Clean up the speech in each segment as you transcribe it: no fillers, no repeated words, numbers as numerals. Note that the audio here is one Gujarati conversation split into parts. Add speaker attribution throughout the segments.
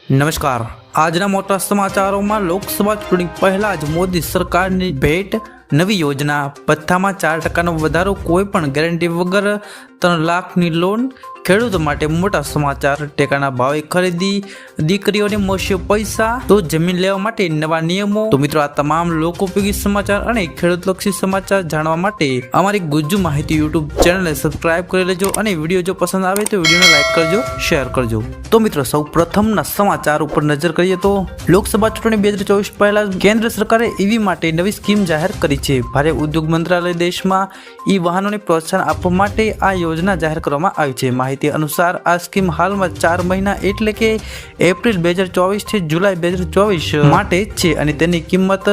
Speaker 1: નમસ્કાર, આજના મોટા સમાચારોમાં લોકસભા ચૂંટણી પહેલા જ મોદી સરકારની ભેટ નવી યોજના, ભથ્થામાં 4% વધારો, કોઈ પણ ગેરંટી વગર 3 લાખની લોન, ખેડૂતો માટે મોટા સમાચાર, ટેકાના ભાવે ખરીદી, દીકરીઓને મળશે પૈસા, તો જમીન લેવા માટે નવા નિયમો। તો મિત્રો, આ તમામ લોકોપયોગી સમાચાર અને ખેડૂતલક્ષી સમાચાર જાણવા માટે અમારી ગુજ્જુ માહિતી યુટ્યુબ ચેનલને સબસ્ક્રાઇબ કરી લેજો અને વિડીયો જો પસંદ આવે તો વિડીયોને લાઈક કરજો, શેર કરજો। તો મિત્રો, સૌ પ્રથમના સમાચાર ઉપર નજર કરીએ તો લોકસભા ચૂંટણી 2024 પહેલા કેન્દ્ર સરકારે ઈવી માટે નવી સ્કીમ જાહેર કરી છે। ભારે ઉદ્યોગ મંત્રાલય દેશમાં ઈ વાહનોને પ્રોત્સાહન આપવા માટે આ યોજના જાહેર કરવામાં આવી છે। માહિતી અનુસાર આ સ્કીમ હાલમાં 4 મહિના એટલે કે એપ્રિલ 2024 થી જુલાઈ 2024 માટે છે અને તેની કિંમત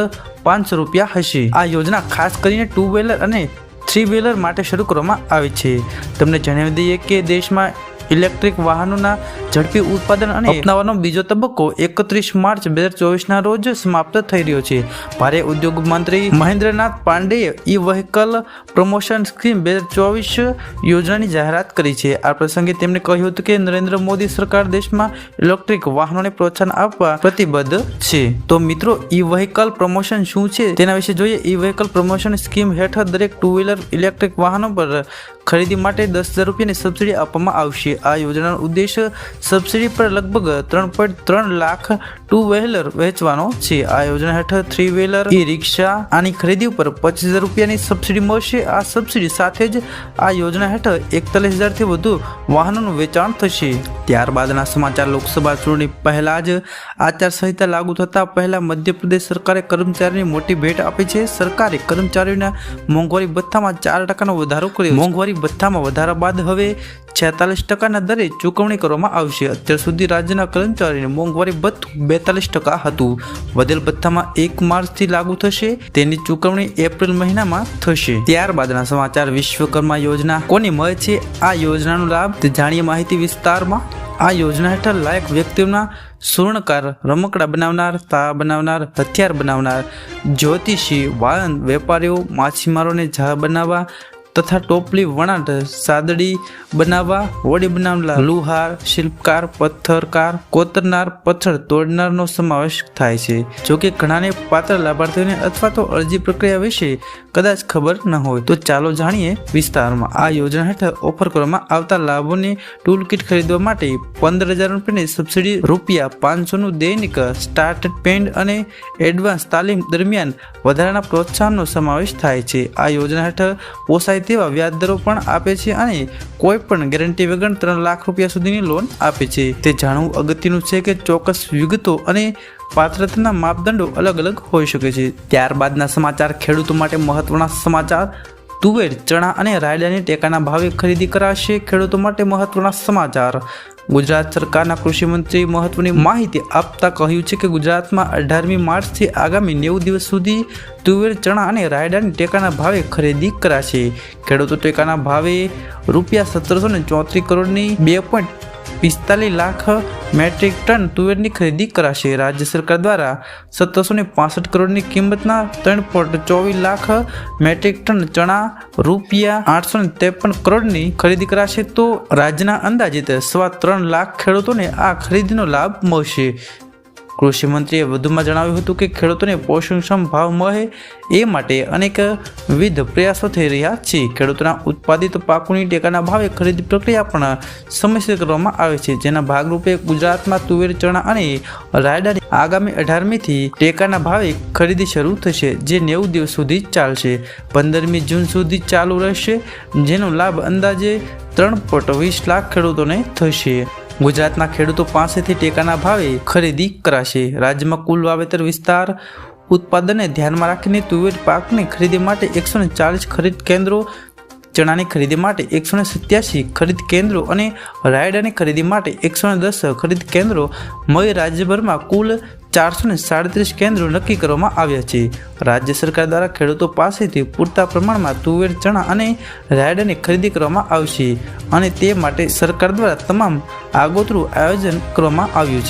Speaker 1: ₹500 હશે। આ યોજના ખાસ કરીને 2 વ્હીલર અને 3 વ્હીલર માટે શરૂ કરવામાં આવી છે। તમને જણાવી દઈએ કે દેશમાં ઇલેક્ટ્રિક વાહનોના ઝડપી ઉત્પાદન અને અપનાવવાનો બીજો તબક્કો 31 માર્ચ 2024 રોજ સમાપ્ત થઈ રહ્યો છે। ભારે ઉદ્યોગ મંત્રી મહેન્દ્રનાથ પાંડેએ ઈ વ્હીકલ પ્રમોશન સ્કીમ 2024 યોજનાની જાહેરાત કરી છે। આ પ્રસંગે તેમણે કહ્યું હતું કે નરેન્દ્ર મોદી સરકાર દેશમાં ઇલેક્ટ્રિક વાહનોને પ્રોત્સાહન આપવા પ્રતિબદ્ધ છે। તો મિત્રો, ઈ વ્હીકલ પ્રમોશન શું છે તેના વિશે જોઈએ। ઈ વ્હીકલ પ્રમોશન સ્કીમ હેઠળ દરેક 2 વ્હીલર ઇલેક્ટ્રિક વાહનો પર ખરીદી માટે ₹10,000ની સબસિડી આપવામાં આવશે। આ યોજનાનો ઉદ્દેશ સબસિડી પર લગભગ 3.3 લાખ 2 વ્હીલર વેચવાનો છે। આ યોજના હેઠળ 3 વ્હીલર ઈ રિક્ષા આની ખરીદી ઉપર ₹25,000ની સબસિડી મળશે। આ સબસિડી સાથે જ આ યોજના હેઠળ 41,000થી વધુ વાહનોનું વેચાણ થશે। ત્યારબાદના સમાચાર, લોકસભા ચૂંટણી પહેલા જ આચારસંહિતા લાગુ થતા પહેલા મધ્યપ્રદેશ સરકારે કર્મચારીઓને મોટી ભેટ આપી છે। સરકારે કર્મચારીઓના મોંઘવારી ભથ્થામાં 4%નો વધારો કર્યો। મોંઘવારી ભથ્થામાં વધારા બાદ હવે 46%ના દરે ચૂકવણી કરવામાં આવશે। અત્યાર સુધી રાજ્યના કર્મચારીઓને મોંઘવારી ભથ્થું 42% હતું। વધેલ ભથ્થામાં 1 માર્ચથી લાગુ થશે। તેની ચૂકવણી એપ્રિલ મહિનામાં થશે। ત્યારબાદના સમાચાર, વિશ્વકર્મા યોજના કોને મળે છે? આ યોજનાનો લાભ તે જાણીએ માહિતી વિસ્તારમાં। આ યોજના હેઠળ લાયક વ્યક્તિઓના સુવર્ણકાર, રમકડા બનાવનાર, તાળા બનાવનાર, હથિયાર બનાવનાર, જ્યોતિષી, વાળંદ વેપારીઓ, માછીમારોને જહાજ બનાવવા તથા ટોપલી વણાટ, સાદડી બનાવવા, વડી બનાવનાર, લુહાર, શિલ્પકાર, પથ્થરકાર, કોતરનાર, પથ્થર તોડનારનો સમાવેશ થાય છે। જોકે ઘણાને પાત્ર લાભાર્થીઓને અથવા તો અરજી પ્રક્રિયા વિશે કદાચ ખબર ન હોય, તો ચાલો જાણીએ વિસ્તારમાં। આ યોજના હેઠળ ઓફર કરવામાં આવતા લાભોની ટૂલ કિટ ખરીદવા માટે ₹15,000ની સબસિડી, ₹500નું દૈનિક સ્ટાર્ટ પેડ અને એડવાન્સ તાલીમ દરમિયાન વધારાના પ્રોત્સાહનનો સમાવેશ થાય છે। આ યોજના હેઠળ પોસાય તેવા વ્યાજ દરો પણ આપે છે અને કોઈ પણ ગેરંટી વગર ₹3 લાખ સુધીની લોન આપે છે। તે જાણવું અગત્યનું છે કે ચોક્કસ વિગતો અને પાત્રતાના માપદંડો અલગ અલગ હોઈ શકે છે। ત્યારબાદના સમાચાર, ખેડૂતો માટે મહત્વના સમાચાર, તુવેર, ચણા અને રાયડાની ટેકાના ભાવે ખરીદી કરાશે। ખેડૂતો માટે મહત્વના સમાચાર, ગુજરાત સરકારના કૃષિ મંત્રી મહત્વની માહિતી આપતા કહ્યું છે કે ગુજરાતમાં 18મી માર્ચથી આગામી 90 દિવસ સુધી તુવેર, ચણા અને રાયડાની ટેકાના ભાવે ખરીદી કરાશે। ખેડૂતો ટેકાના ભાવે ₹1734 કરોડની 2.45 લાખ મેટ્રિક ટન તુવેરની ખરીદી કરાશે। રાજ્ય સરકાર દ્વારા 1765 કરોડની કિંમતના 3.24 લાખ મેટ્રિક ટન ચણા, ₹853 કરોડની ખરીદી કરાશે। તો રાજ્યના અંદાજિત 3.25 લાખ ખેડૂતોને આ ખરીદીનો લાભ મળશે। કૃષિ મંત્રીએ વધુમાં જણાવ્યું હતું કે ખેડૂતોને પોષણક્ષમ ભાવ મળે એ માટે અનેકવિધ પ્રયાસો થઈ રહ્યા છે। ખેડૂતોના ઉત્પાદિત પાકોની ટેકાના ભાવે ખરીદી પ્રક્રિયા પણ સમયસર કરવામાં આવે છે, જેના ભાગરૂપે ગુજરાતમાં તુવેર, ચણા અને રાયડાની આગામી 18મીથી ટેકાના ભાવે ખરીદી શરૂ થશે, જે 90 દિવસ સુધી ચાલશે। 15મી જૂન સુધી ચાલુ રહેશે, જેનો લાભ અંદાજે 3.20 લાખ ખેડૂતોને થશે। ગુજરાતના ખેડૂતો પાસેથી ટેકાના ભાવે ખરીદી કરાશે। રાજ્યમાં કુલ વાવેતર વિસ્તાર ઉત્પાદનને ધ્યાનમાં રાખીને તુવેર પાકની ખરીદી માટે 140 ખરીદ કેન્દ્રો, ચણાની ખરીદી માટે 187 ખરીદ કેન્દ્રો અને રાયડાની ખરીદી માટે 110 ખરીદ કેન્દ્રો મળી રાજ્યભરમાં કુલ 437 કેન્દ્રો નક્કી કરવામાં આવ્યા છે। રાજ્ય સરકાર દ્વારા ખેડૂતો પાસેથી પૂરતા પ્રમાણમાં તુવેર, ચણા અને રાયડાની ખરીદી કરવામાં આવશે અને તે માટે સરકાર દ્વારા તમામ આગોતરું આયોજન કરવામાં આવ્યું છે।